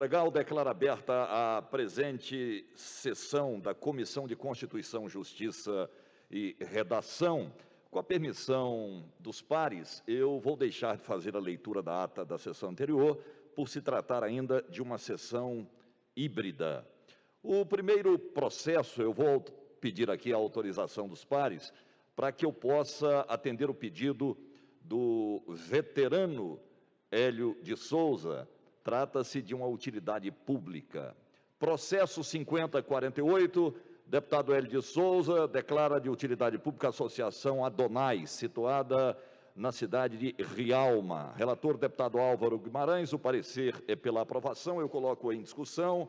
Legal, declara aberta a presente sessão da Comissão de Constituição, Justiça e Redação. Com a permissão dos pares, eu vou deixar de fazer a leitura da ata da sessão anterior, por se tratar ainda de uma sessão híbrida. O primeiro processo, eu vou pedir aqui a autorização dos pares, para que eu possa atender o pedido do veterano Hélio de Souza. Trata-se de uma utilidade pública. Processo 5048, deputado Hélio de Souza declara de utilidade pública a Associação Adonais, situada na cidade de Rialma. Relator, deputado Álvaro Guimarães, o parecer é pela aprovação, eu coloco em discussão.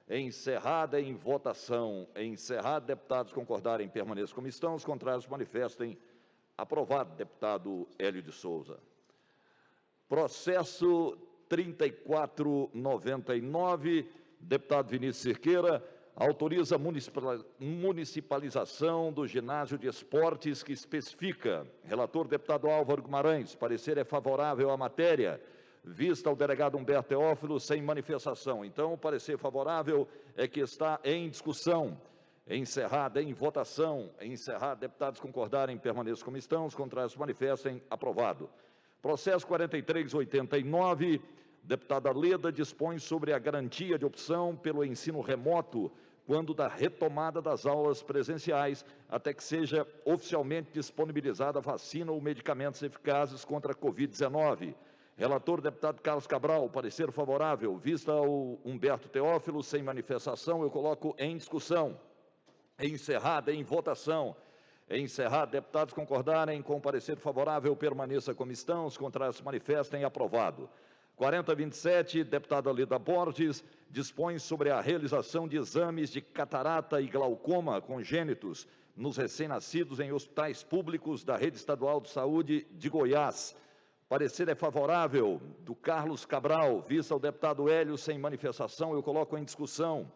Encerrada em votação. Encerrado, deputados concordarem, permaneçam como estão, os contrários manifestem. Aprovado, deputado Hélio de Souza. Processo 3499, deputado Vinícius Cerqueira, autoriza a municipalização do ginásio de esportes que especifica. Relator, deputado Álvaro Guimarães, parecer é favorável à matéria. Vista ao delegado Humberto Teófilo, sem manifestação. Então, o parecer favorável é que está em discussão. Encerrada em votação. Encerrado, deputados concordarem, permaneçam como estão, os contrários manifestem. Aprovado. Processo 4389, deputada Leda dispõe sobre a garantia de opção pelo ensino remoto quando da retomada das aulas presenciais, até que seja oficialmente disponibilizada vacina ou medicamentos eficazes contra a Covid-19. Relator, deputado Carlos Cabral, parecer favorável. Vista ao Humberto Teófilo, sem manifestação, eu coloco em discussão. Encerrada em votação. Encerrado, deputados concordarem com o parecer favorável, permaneça como estão, os contrários se manifestem. Aprovado. 4027, deputada Leda Borges, dispõe sobre a realização de exames de catarata e glaucoma congênitos nos recém-nascidos em hospitais públicos da Rede Estadual de Saúde de Goiás. Parecer é favorável, do Carlos Cabral. Vista ao deputado Hélio, sem manifestação, eu coloco em discussão.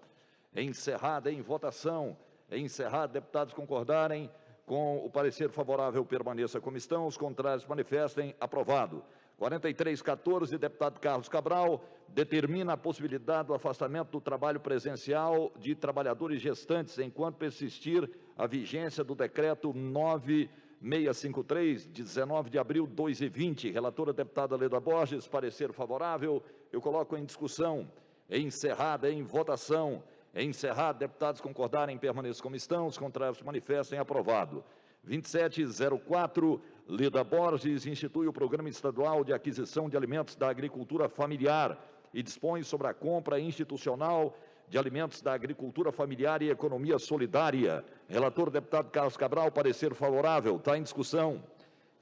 Encerrada em votação. Encerrado, deputados concordarem com o parecer favorável, permaneça como estão, os contrários manifestem. Aprovado. 4314, deputado Carlos Cabral, determina a possibilidade do afastamento do trabalho presencial de trabalhadores gestantes, enquanto persistir a vigência do decreto 9653, de 19 de abril de 2020. Relatora, deputada Leda Borges, parecer favorável, eu coloco em discussão. Encerrada em votação. Encerrado, deputados concordarem, permaneçam como estão, os contrários manifestem. Aprovado. 2704, Leda Borges institui o Programa Estadual de Aquisição de Alimentos da Agricultura Familiar e dispõe sobre a compra institucional de alimentos da agricultura familiar e economia solidária. Relator, deputado Carlos Cabral, parecer favorável. Está em discussão.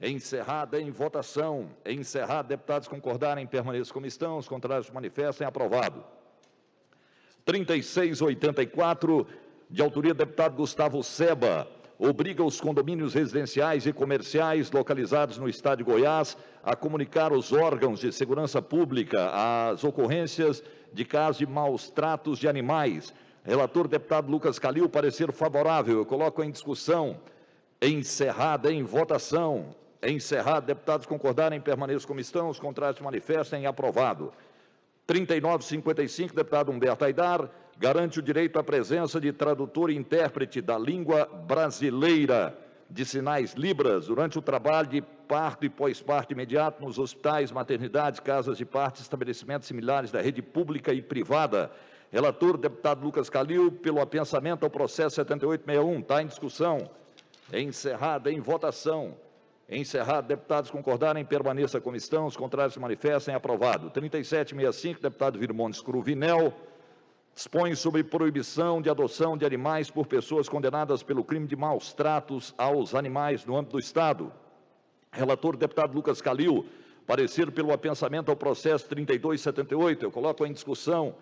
Encerrada em votação. Encerrado, deputados concordarem, permaneçam como estão, os contrários manifestem. Aprovado. 3684, de autoria do deputado Gustavo Seba, obriga os condomínios residenciais e comerciais localizados no estado de Goiás a comunicar aos órgãos de segurança pública as ocorrências de casos de maus tratos de animais. Relator, deputado Lucas Calil, parecer favorável. Eu coloco em discussão. Encerrada em votação. Encerrado, deputados concordarem, permaneçam como estão, os contrários manifestem. Aprovado. 3955, deputado Humberto Aidar, garante o direito à presença de tradutor e intérprete da língua brasileira de sinais Libras durante o trabalho de parto e pós-parto imediato nos hospitais, maternidades, casas de parto, estabelecimentos similares da rede pública e privada. Relator, deputado Lucas Calil, pelo apensamento ao processo 7861. Está em discussão. Encerrada em votação. Encerrado, deputados concordarem, permaneça como estão, os contrários se manifestem. Aprovado. 3765, deputado Virmontes Cruvinel, dispõe sobre proibição de adoção de animais por pessoas condenadas pelo crime de maus tratos aos animais no âmbito do Estado. Relator, deputado Lucas Calil, parecer pelo apensamento ao processo 3278. Eu coloco em discussão.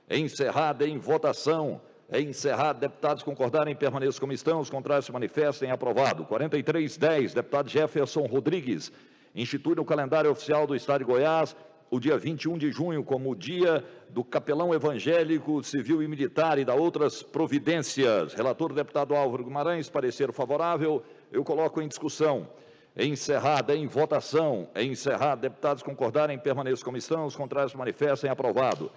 Encerrado em votação. Encerrado, deputados concordarem, permaneçam como estão, os contrários se manifestem. Aprovado. 4310, deputado Jefferson Rodrigues, institui no calendário oficial do Estado de Goiás o dia 21 de junho como o dia do capelão evangélico, civil e militar e da outras providências. Relator, deputado Álvaro Guimarães, parecer favorável, eu coloco em discussão. Encerrada em votação. Encerrado, deputados concordarem, permaneçam como estão, os contrários se manifestem. Aprovado.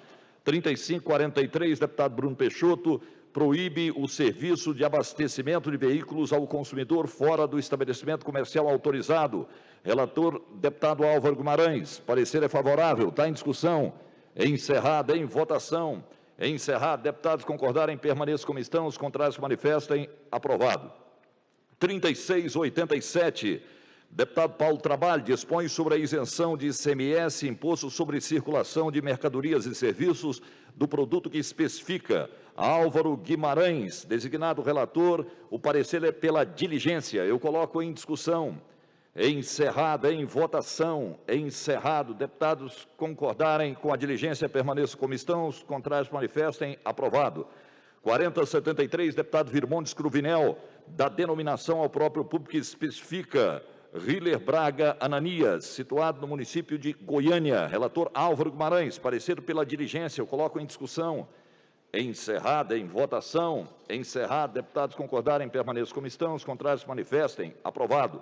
3543, deputado Bruno Peixoto, proíbe o serviço de abastecimento de veículos ao consumidor fora do estabelecimento comercial autorizado. Relator, deputado Álvaro Guimarães. Parecer é favorável. Está em discussão. Encerrada em votação. Encerrado. Deputados concordarem, permaneçam como estão. Os contrários se manifestem. Aprovado. 3687. Deputado Paulo Trabalho dispõe sobre a isenção de ICMS, Imposto sobre Circulação de Mercadorias e Serviços, do produto que especifica. Álvaro Guimarães, designado relator, o parecer é pela diligência. Eu coloco em discussão. Encerrada em votação. Encerrado. Deputados concordarem com a diligência, permaneçam como estão. Os contrários manifestem. Aprovado. 4073, deputado Virmontes Cruvinel, dá denominação ao próprio público que especifica. Riller Braga Ananias, situado no município de Goiânia. Relator Álvaro Guimarães, parecer pela diligência. Eu coloco em discussão. Encerrada em votação. Encerrado. Deputados concordarem, permaneçam como estão. Os contrários manifestem. Aprovado.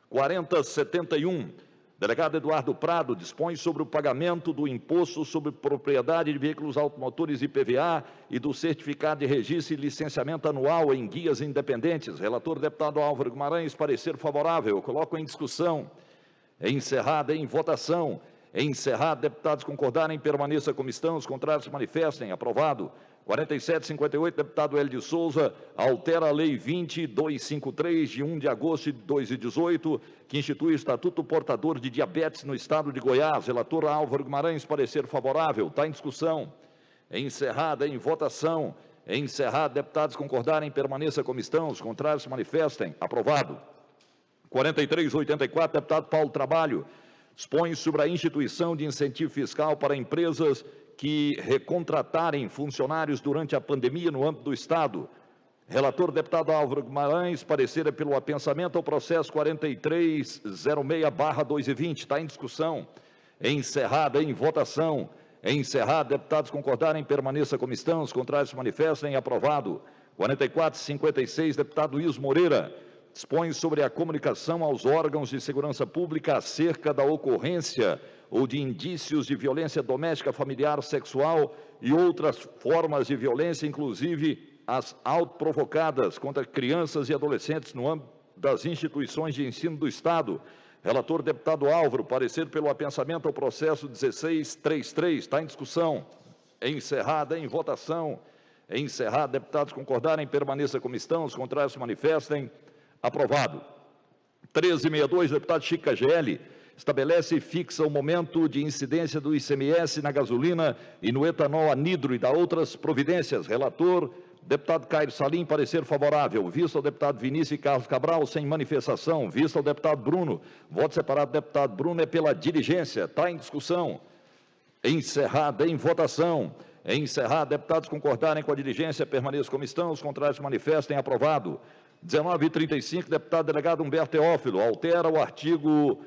4071. Delegado Eduardo Prado dispõe sobre o pagamento do Imposto sobre Propriedade de Veículos Automotores IPVA e do Certificado de Registro e Licenciamento Anual em Guias Independentes. Relator, deputado Álvaro Guimarães, parecer favorável. Eu coloco em discussão. Encerrada em votação. Encerrado. Deputados concordarem, permaneça como estão. Os contrários se manifestem. Aprovado. 4758, deputado Hélio de Souza, altera a Lei 20253, de 1 de agosto de 2018, que institui o Estatuto Portador de Diabetes no Estado de Goiás. Relator Álvaro Guimarães, parecer favorável. Está em discussão. Encerrada em votação. Encerrado. Deputados concordarem, permaneça como estão. Os contrários se manifestem. Aprovado. 4384, deputado Paulo Trabalho, dispõe sobre a instituição de incentivo fiscal para empresas que recontratarem funcionários durante a pandemia no âmbito do Estado. Relator, deputado Álvaro Guimarães, parecer é pelo apensamento ao processo 4306/2020. Está em discussão. Encerrada em votação. Encerrado. Deputados concordarem, permaneça como estão. Os contrários se manifestem. Aprovado. 4456, deputado Luiz Moreira, dispõe sobre a comunicação aos órgãos de segurança pública acerca da ocorrência ou de indícios de violência doméstica, familiar, sexual e outras formas de violência, inclusive as autoprovocadas contra crianças e adolescentes no âmbito das instituições de ensino do Estado. Relator, deputado Álvaro, parecer pelo apensamento ao processo 1633. Está em discussão. Encerrada em votação. Encerrado. Deputados concordarem, permaneça como estão. Os contrários se manifestem. Aprovado. 1362, deputado Chico KGL, estabelece e fixa o momento de incidência do ICMS na gasolina e no etanol anidro e dá outras providências. Relator, deputado Caio Salim, parecer favorável. Visto ao deputado Vinícius Carlos Cabral, sem manifestação. Visto ao deputado Bruno. Voto separado do deputado Bruno é pela diligência. Está em discussão. Encerrada em votação. Encerrado. Deputados concordarem com a diligência, permaneçam como estão. Os contrários se manifestem. Aprovado. 1935, deputado delegado Humberto Teófilo, altera o artigo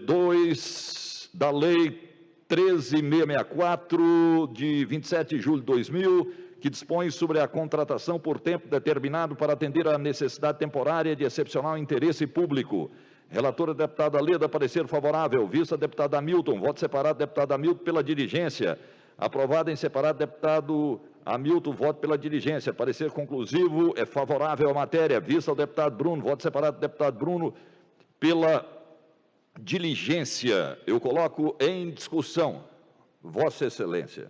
2 da Lei 13.664, de 27 de julho de 2000, que dispõe sobre a contratação por tempo determinado para atender à necessidade temporária de excepcional interesse público. Relatora, deputada Leda, parecer favorável. Vista, deputado Hamilton. Voto separado, deputado Hamilton, pela diligência. Aprovado em separado, deputado Hamilton, voto pela diligência. Parecer conclusivo, é favorável à matéria. Vista ao deputado Bruno, voto separado do deputado Bruno pela diligência. Eu coloco em discussão. Vossa Excelência.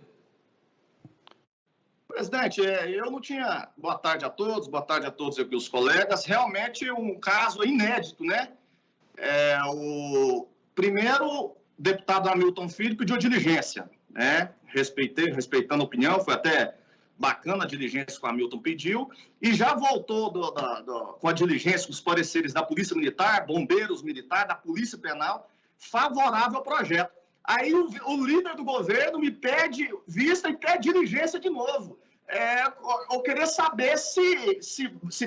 Presidente, eu não tinha... Boa tarde a todos aqui os colegas. Realmente um caso inédito, né? O primeiro deputado Hamilton Filho pediu diligência, né? Respeitando a opinião, foi até bacana a diligência que o Hamilton pediu, e já voltou com a diligência, os pareceres da Polícia Militar, Bombeiros Militar, da Polícia Penal, favorável ao projeto. Aí o líder do governo me pede vista e pede diligência de novo. Eu queria saber se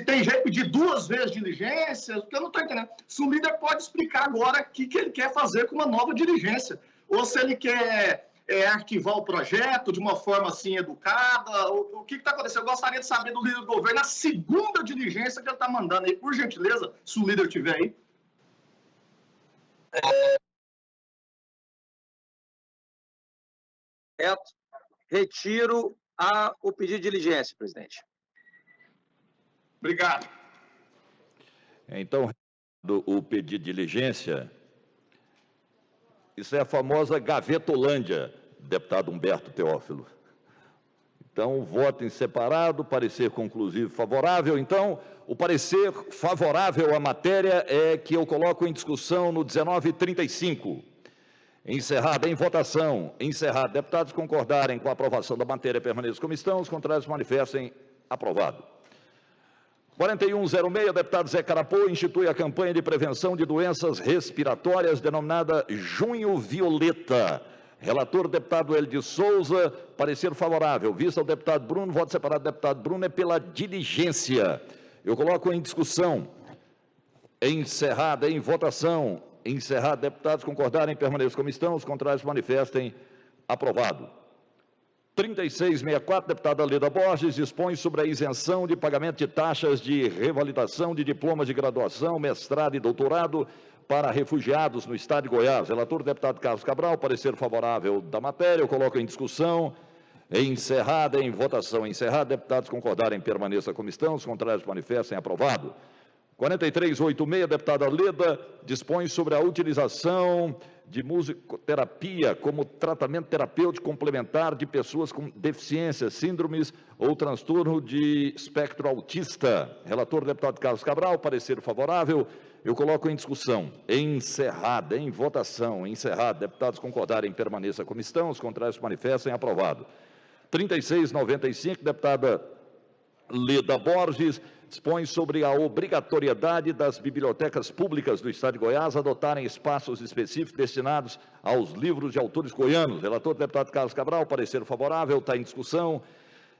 tem jeito de pedir 2 vezes diligência, porque eu não estou entendendo. Se o líder pode explicar agora o que ele quer fazer com uma nova diligência, ou se ele quer arquivar o projeto de uma forma assim educada, o que está acontecendo? Eu gostaria de saber do líder do governo a segunda diligência que ele está mandando aí, por gentileza, se o líder estiver aí. retiro o pedido de diligência, presidente. Obrigado. Então, o pedido de diligência, isso é a famosa gavetolândia, deputado Humberto Teófilo. Então, voto em separado, parecer conclusivo favorável. Então, o parecer favorável à matéria é que eu coloco em discussão no 1935. Encerrada em votação. Encerrado. Deputados concordarem com a aprovação da matéria, permaneçam como estão. Os contrários manifestem. Aprovado. 4106, deputado Zé Carapô, institui a campanha de prevenção de doenças respiratórias denominada Junho Violeta. Relator, deputado Hélio de Souza, parecer favorável. Vista ao deputado Bruno, voto separado do deputado Bruno é pela diligência. Eu coloco em discussão. Encerrada em votação. Encerrado, deputados concordarem, permaneçam como estão. Os contrários manifestem. Aprovado. 3664, deputada Leda Borges, dispõe sobre a isenção de pagamento de taxas de revalidação de diplomas de graduação, mestrado e doutorado para refugiados no estado de Goiás. Relator, deputado Carlos Cabral, parecer favorável da matéria. Eu coloco em discussão. Encerrada em votação. Encerrado, deputados concordarem, permaneça como estão. Os contrários manifestem. Aprovado. 4386, deputada Leda, dispõe sobre a utilização de musicoterapia como tratamento terapêutico complementar de pessoas com deficiências, síndromes ou transtorno de espectro autista. Relator, deputado Carlos Cabral, parecer favorável. Eu coloco em discussão. Encerrada, em votação. Encerrado. Deputados concordarem, permaneça como estão. Os contrários manifestem. Aprovado. 3695, deputada Leda Borges, dispõe sobre a obrigatoriedade das bibliotecas públicas do estado de Goiás adotarem espaços específicos destinados aos livros de autores goianos. Relator, deputado Carlos Cabral, parecer favorável. Está em discussão.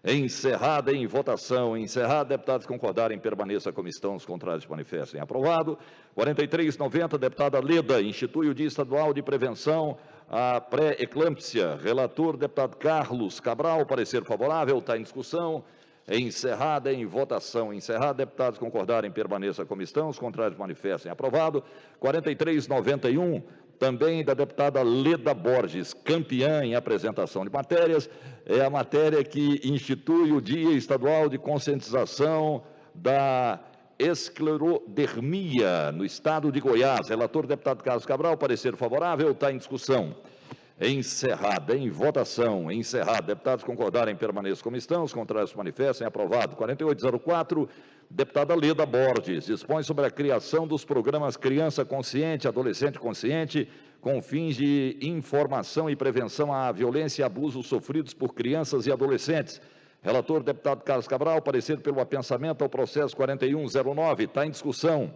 Encerrada em votação. Encerrado, deputados concordarem, permaneça como estão. Os contrários manifestem. Aprovado. 4390, deputada Leda, institui o Dia Estadual de Prevenção à Pré-Eclâmpsia. Relator, deputado Carlos Cabral, parecer favorável. Está em discussão. Encerrada em votação. Encerrado, deputados concordarem, permaneça como estão. Os contrários manifestem. Aprovado. 4391, também da deputada Leda Borges, campeã em apresentação de matérias, é a matéria que institui o Dia Estadual de Conscientização da Esclerodermia no estado de Goiás. Relator, deputado Carlos Cabral, parecer favorável. Está em discussão. Encerrada em votação. Encerrado. Deputados concordarem, permaneçam como estão. Os contrários manifestem. Aprovado. 4804, deputada Leda Borges, dispõe sobre a criação dos programas Criança Consciente, Adolescente Consciente, com fins de informação e prevenção à violência e abusos sofridos por crianças e adolescentes. Relator, deputado Carlos Cabral, parecer pelo apensamento ao processo 4109. Está em discussão.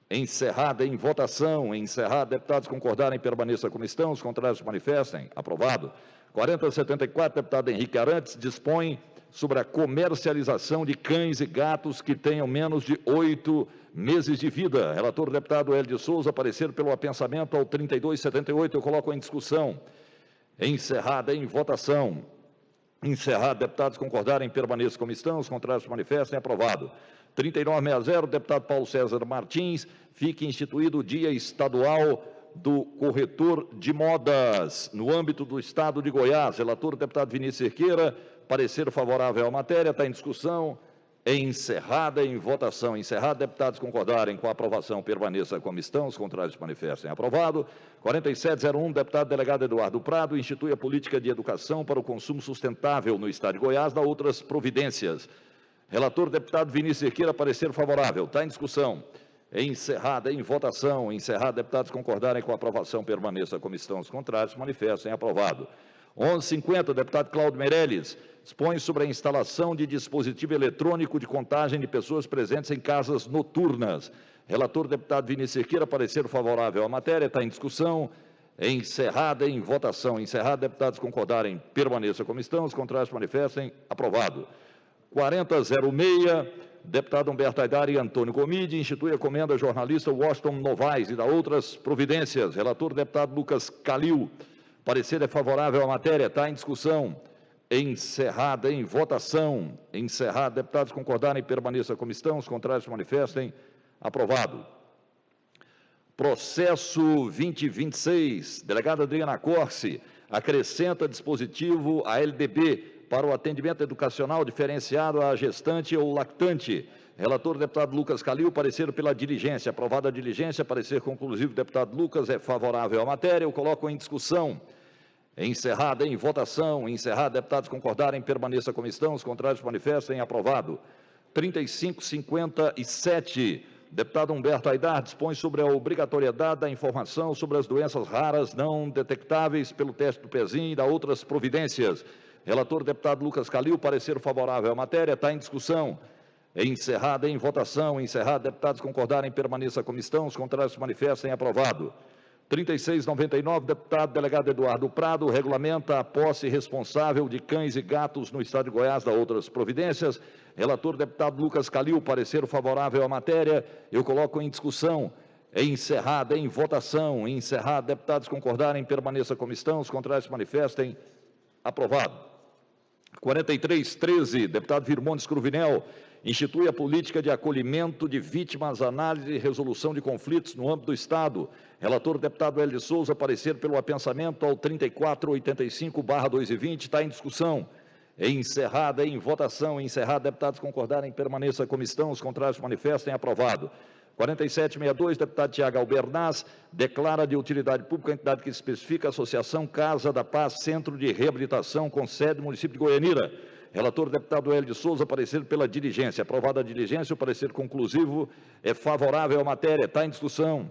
Encerrada em votação. Encerrado, deputados concordarem, permaneça como estão. Os contrários manifestem. Aprovado. 4074, deputado Henrique Arantes, dispõe sobre a comercialização de cães e gatos que tenham menos de 8 meses de vida. Relator, deputado Hélio de Souza, parecer pelo apensamento ao 3278. Eu coloco em discussão. Encerrada em votação. Encerrado, deputados concordarem, permaneçam como estão. Os contrários manifestem. Aprovado. 3960, deputado Paulo César Martins, fique instituído o Dia Estadual do Corretor de Modas, no âmbito do estado de Goiás. Relator, deputado Vinícius Cerqueira, parecer favorável à matéria. Está em discussão. Encerrada em votação. Encerrado, deputados concordarem com a aprovação, permaneça como estão. Os contrários manifestem. Aprovado. 4701, deputado delegado Eduardo Prado, institui a política de educação para o consumo sustentável no estado de Goiás, dá outras providências. Relator, deputado Vinícius Cerqueira, parecer favorável. Está em discussão. Encerrada em votação. Encerrado, deputados concordarem com a aprovação, permaneça como estão. Os contrários manifestem. Aprovado. 1150, deputado Cláudio Meirelles, dispõe sobre a instalação de dispositivo eletrônico de contagem de pessoas presentes em casas noturnas. Relator, deputado Vinícius Cerqueira, parecer favorável à matéria. Está em discussão. Encerrada em votação. Encerrado, deputados concordarem, permaneça como estão. Os contrários manifestem. Aprovado. 4006, deputado Humberto Aidar e Antônio Gomide, institui a comenda jornalista Washington Novaes e dá outras providências. Relator, deputado Lucas Calil, parecer é favorável à matéria. Está em discussão. Encerrada em votação. Encerrado, deputados concordarem, permaneça como estão. Os contrários manifestem. Aprovado. Processo 2026, delegada Adriana Corse, acrescenta dispositivo ALDB para o atendimento educacional diferenciado à gestante ou lactante. Relator, deputado Lucas Calil, parecer pela diligência. Aprovada a diligência, parecer conclusivo, deputado Lucas, é favorável à matéria. Eu coloco em discussão. Encerrada em votação. Encerrada, deputados concordarem, permaneça como estão. Os contrários manifestem. Aprovado. 3557. Deputado Humberto Aidar dispõe sobre a obrigatoriedade da informação sobre as doenças raras não detectáveis pelo teste do pezinho e da outras providências. Relator, deputado Lucas Calil, parecer favorável à matéria. Está em discussão. Encerrada em votação. Encerrada, deputados concordarem, permaneça como estão. Os contrários manifestem. Aprovado. 3699, deputado delegado Eduardo Prado, regulamenta a posse responsável de cães e gatos no estado de Goiás, da outras providências. Relator, deputado Lucas Calil, parecer favorável à matéria. Eu coloco em discussão. Encerrada em votação. Encerrada, deputados concordarem, permaneça como estão. Os contrários manifestem. Aprovado. 4313, deputado Virmondes Cruvinel, institui a política de acolhimento de vítimas, análise e resolução de conflitos no âmbito do Estado. Relator, deputado Hélio de Souza, parecer pelo apensamento ao 3485/220, está em discussão. Encerrada em votação. Encerrada, deputados concordarem, permaneça como estão. Os contrários manifestem. Aprovado. 4762, deputado Tiago Albernaz, declara de utilidade pública a entidade que especifica a Associação Casa da Paz, Centro de Reabilitação, com sede no município de Goianira. Relator, deputado Hélio de Souza, parecer pela diligência. Aprovada a diligência, o parecer conclusivo é favorável à matéria. Está em discussão.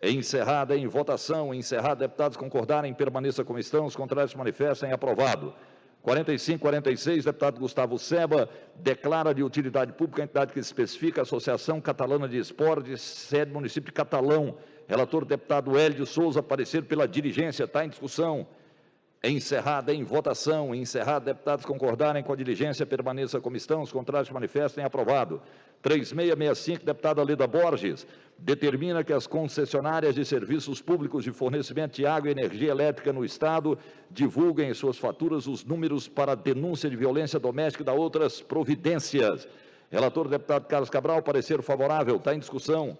Encerrada em votação. Encerrada, deputados concordarem, permaneça como estão. Os contrários manifestem. Aprovado. 4546, deputado Gustavo Seba, declara de utilidade pública a entidade que especifica a Associação Catalana de Esportes, sede município de Catalão. Relator, deputado Hélio de Souza, parecer pela diligência. Está em discussão. Encerrada em votação. Encerrada, deputados concordarem com a diligência, permaneça como estão. Os contrários manifestem. Aprovado. 3665, deputada Leda Borges, determina que as concessionárias de serviços públicos de fornecimento de água e energia elétrica no Estado divulguem em suas faturas os números para denúncia de violência doméstica e da outras providências. Relator, deputado Carlos Cabral, parecer favorável. Está em discussão.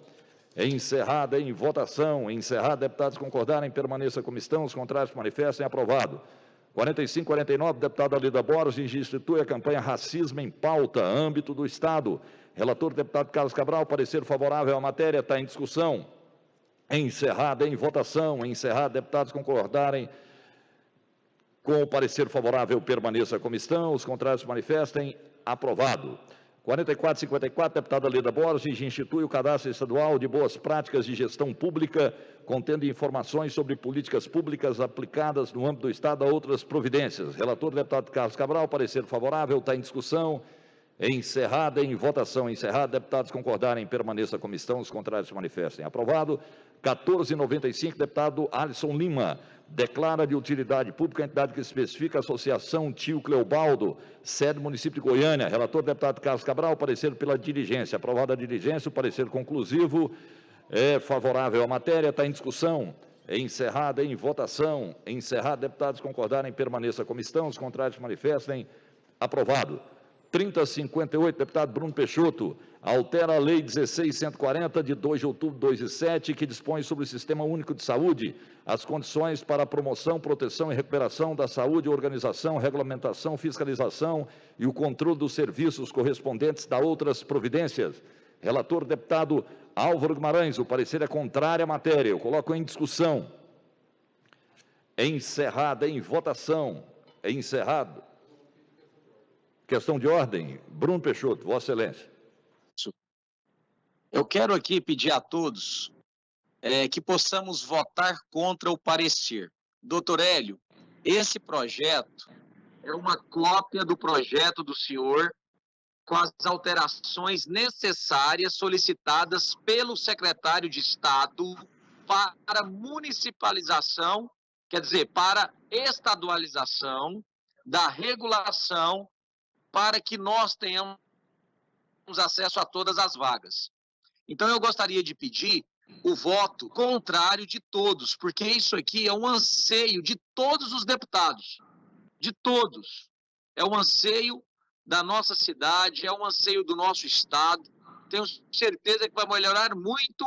Encerrada em votação. Encerrada, deputados concordarem, permaneça como estão. Os contrários manifestem. Aprovado. 4549, deputada Leda Borges, institui a campanha Racismo em Pauta, âmbito do Estado. Relator, deputado Carlos Cabral, parecer favorável à matéria. Está em discussão. Encerrada em votação. Encerrada, deputados concordarem com o parecer favorável, permaneça como estão. Os contrários manifestem. Aprovado. 4454, deputada Leda Borges, institui o Cadastro Estadual de Boas Práticas de Gestão Pública, contendo informações sobre políticas públicas aplicadas no âmbito do Estado a outras providências. Relator, deputado Carlos Cabral, parecer favorável. Está em discussão. Encerrada em votação. Encerrada, deputados concordarem, permaneça como estão. Os contrários se manifestem. Aprovado. 1495, deputado Alisson Lima, declara de utilidade pública a entidade que especifica a Associação Tio Cleobaldo, sede do município de Goiânia. Relator, deputado Carlos Cabral, parecer pela diligência. Aprovada a diligência, o parecer conclusivo é favorável à matéria. Está em discussão. Encerrada em votação. Encerrada, deputados concordarem, permaneça como estão. Os contrários se manifestem. Aprovado. 3058, deputado Bruno Peixoto, altera a Lei 16.140, de 2 de outubro de 2007, que dispõe sobre o Sistema Único de Saúde, as condições para a promoção, proteção e recuperação da saúde, organização, regulamentação, fiscalização e o controle dos serviços correspondentes a outras providências. Relator, deputado Álvaro Guimarães, o parecer é contrário à matéria. Eu coloco em discussão. Encerrada em votação. Encerrado. Questão de ordem, Bruno Peixoto, Vossa Excelência. Eu quero aqui pedir a todos que possamos votar contra o parecer. Doutor Hélio, esse projeto é uma cópia do projeto do senhor com as alterações necessárias solicitadas pelo secretário de Estado para municipalização, quer dizer, para estadualização da regulação para que nós tenhamos acesso a todas as vagas. Então, eu gostaria de pedir o voto contrário de todos, porque isso aqui é um anseio de todos os deputados, de todos. É um anseio da nossa cidade, é um anseio do nosso Estado. Tenho certeza que vai melhorar muito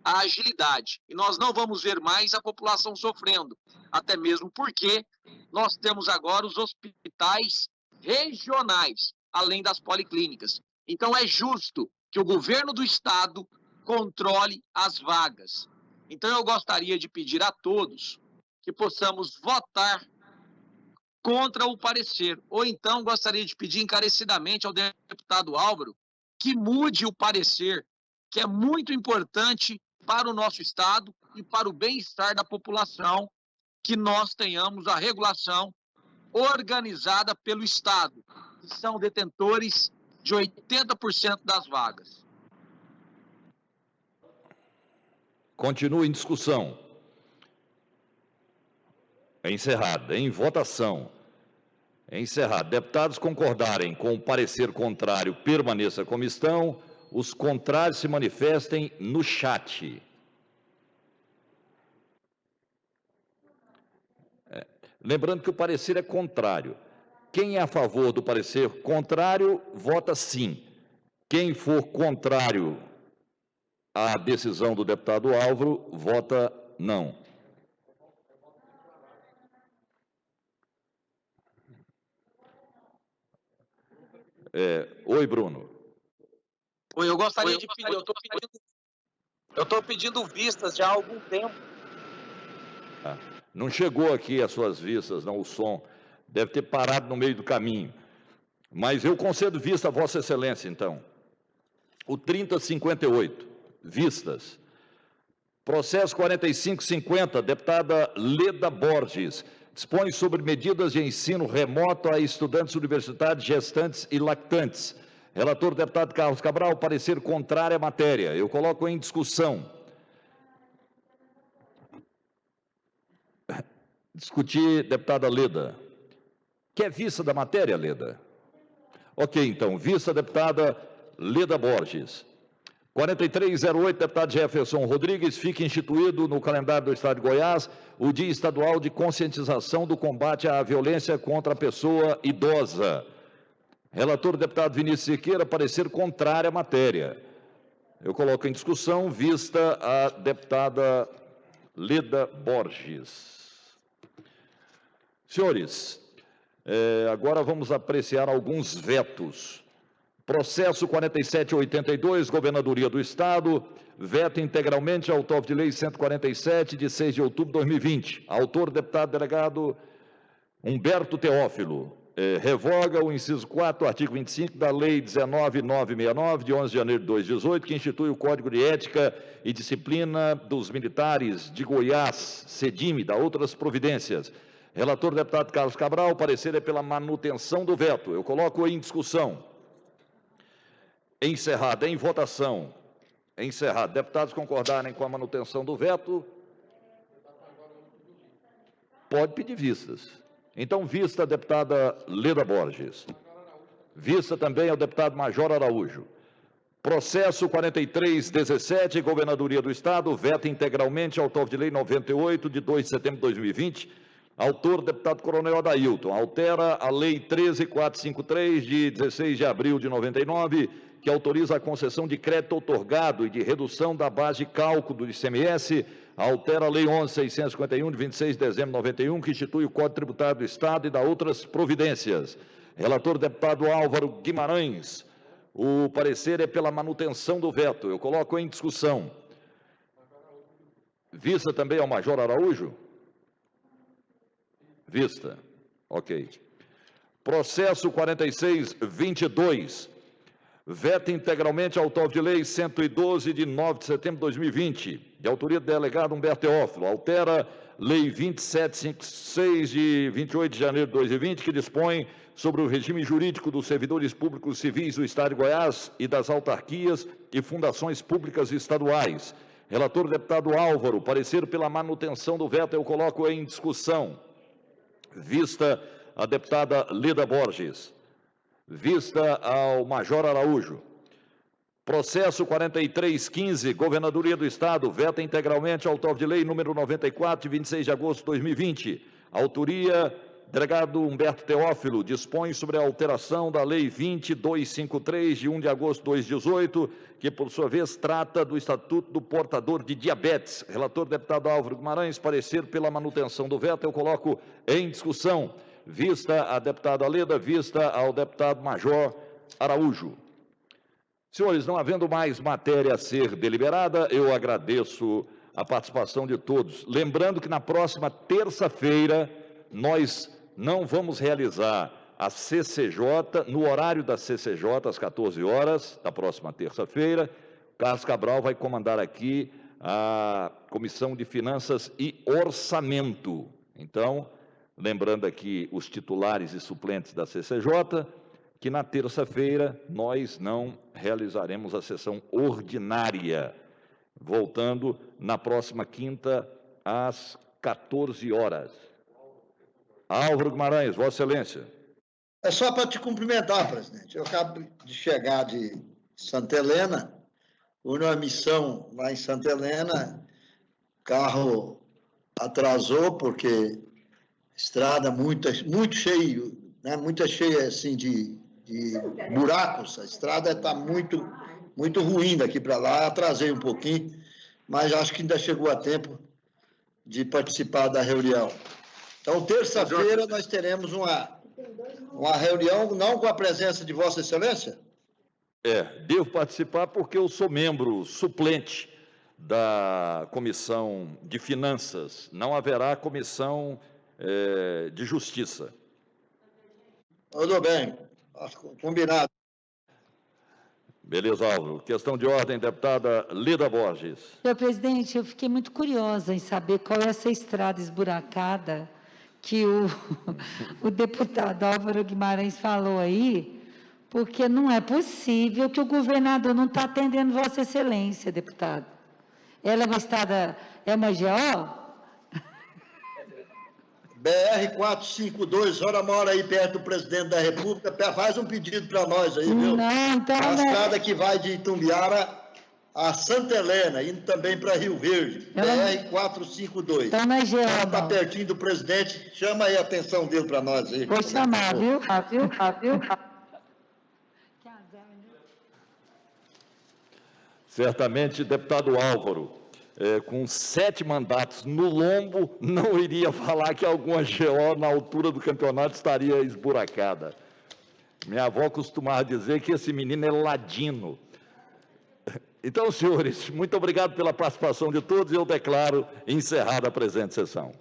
a agilidade. E nós não vamos ver mais a população sofrendo, até mesmo porque nós temos agora os hospitais regionais, além das policlínicas. Então é justo que o governo do estado controle as vagas. Então eu gostaria de pedir a todos que possamos votar contra o parecer, ou então gostaria de pedir encarecidamente ao deputado Álvaro que mude o parecer, que é muito importante para o nosso estado e para o bem-estar da população, que nós tenhamos a regulação organizada pelo estado, que são detentores de 80% das vagas. Continua em discussão. Encerrada. Em votação. Encerrado. Deputados concordarem com o parecer contrário, permaneça como estão. Os contrários se manifestem no chat. Lembrando que o parecer é contrário. Quem é a favor do parecer contrário, vota sim. Quem for contrário à decisão do deputado Álvaro, vota não. Oi, Bruno. Oi, eu gostaria de pedir, eu estou pedindo vistas já há algum tempo. Não chegou aqui as suas vistas, não, o som. Deve ter parado no meio do caminho. Mas eu concedo vista a Vossa Excelência, então. O 3058, vistas. Processo 4550, deputada Leda Borges, dispõe sobre medidas de ensino remoto a estudantes universitários, gestantes e lactantes. Relator, deputado Carlos Cabral, parecer contrário à matéria. Eu coloco em discussão. Discutir, deputada Leda. Quer vista da matéria, Leda? Ok, então, vista, deputada Leda Borges. 4308, deputado Jefferson Rodrigues, fica instituído no calendário do Estado de Goiás o Dia Estadual de Conscientização do Combate à Violência contra a Pessoa Idosa. Relator, deputado Vinícius Siqueira, parecer contrário à matéria. Eu coloco em discussão, vista a deputada Leda Borges. Senhores, agora vamos apreciar alguns vetos. Processo 4782, Governadoria do Estado, veta integralmente autor de lei 147, de 6 de outubro de 2020. Autor, deputado delegado Humberto Teófilo. Revoga o inciso 4, artigo 25 da Lei 19969, de 11 de janeiro de 2018, que institui o Código de Ética e Disciplina dos Militares de Goiás, CEDIME, da outras providências. Relator, deputado Carlos Cabral, parecer é pela manutenção do veto. Eu coloco em discussão. Encerrada, em votação. Encerrado. Deputados concordarem com a manutenção do veto? Pode pedir vistas. Então, vista a deputada Leda Borges. Vista também ao deputado Major Araújo. Processo 4317, Governadoria do Estado, veta integralmente autor de lei 98, de 2 de setembro de 2020. Autor, deputado Coronel Adailton. Altera a lei 13453, de 16 de abril de 99, que autoriza a concessão de crédito outorgado e de redução da base de cálculo do ICMS. Altera a lei 11.651, de 26 de dezembro de 91, que institui o Código Tributário do Estado e dá outras providências. Relator, deputado Álvaro Guimarães. O parecer é pela manutenção do veto. Eu coloco em discussão. Vista também ao Major Araújo? Vista. Ok. Processo 4622. Veta integralmente autor de lei 112, de 9 de setembro de 2020, de autoria do delegado Humberto Teófilo. Altera lei 2756, de 28 de janeiro de 2020, que dispõe sobre o regime jurídico dos servidores públicos civis do Estado de Goiás e das autarquias e fundações públicas estaduais. Relator, deputado Álvaro, parecer pela manutenção do veto, eu coloco em discussão. Vista a deputada Leda Borges. Vista ao Major Araújo. Processo 4315, Governadoria do Estado, veta integralmente autor de lei número 94, de 26 de agosto de 2020. Autoria Delegado Humberto Teófilo dispõe sobre a alteração da Lei 20253, de 1 de agosto de 2018, que, por sua vez, trata do Estatuto do Portador de Diabetes. Relator, deputado Álvaro Guimarães, parecer pela manutenção do veto, eu coloco em discussão. Vista a deputada Leda, vista ao deputado Major Araújo. Senhores, não havendo mais matéria a ser deliberada, eu agradeço a participação de todos. Lembrando que na próxima terça-feira nós não vamos realizar a CCJ, no horário da CCJ, às 14 horas, da próxima terça-feira. Carlos Cabral vai comandar aqui a Comissão de Finanças e Orçamento. Então, lembrando aqui os titulares e suplentes da CCJ, que na terça-feira nós não realizaremos a sessão ordinária, voltando na próxima quinta, às 14 horas. Álvaro Guimarães, Vossa Excelência. É só para te cumprimentar, presidente. Eu acabo de chegar de Santa Helena, uma missão lá em Santa Helena, o carro atrasou porque estrada muito cheio, né? Muito cheia assim de buracos. A estrada está muito ruim daqui para lá. Atrasei um pouquinho, mas acho que ainda chegou a tempo de participar da reunião. Então, terça-feira, nós teremos uma reunião, não com a presença de Vossa Excelência? Devo participar porque eu sou membro suplente da Comissão de Finanças. Não haverá Comissão de Justiça. Tudo bem, combinado. Beleza, Álvaro. Questão de ordem, deputada Leda Borges. Senhor presidente, eu fiquei muito curiosa em saber qual é essa estrada esburacada que o deputado Álvaro Guimarães falou aí, porque não é possível que o governador não está atendendo Vossa Excelência, deputado. Ela é uma estrada, é uma GO? BR-452, ora mora aí perto do presidente da República, faz um pedido para nós aí, viu? Não, então... A estrada que vai de Itumbiara a Santa Helena, indo também para Rio Verde, BR-452. Então não é GO, ela está pertinho do presidente, chama aí a atenção dele para nós aí. Vou chamar, viu? Certamente, deputado Álvaro, com 7 mandatos no lombo, não iria falar que alguma GO na altura do campeonato estaria esburacada. Minha avó costumava dizer que esse menino é ladino. Então, senhores, muito obrigado pela participação de todos e eu declaro encerrada a presente sessão.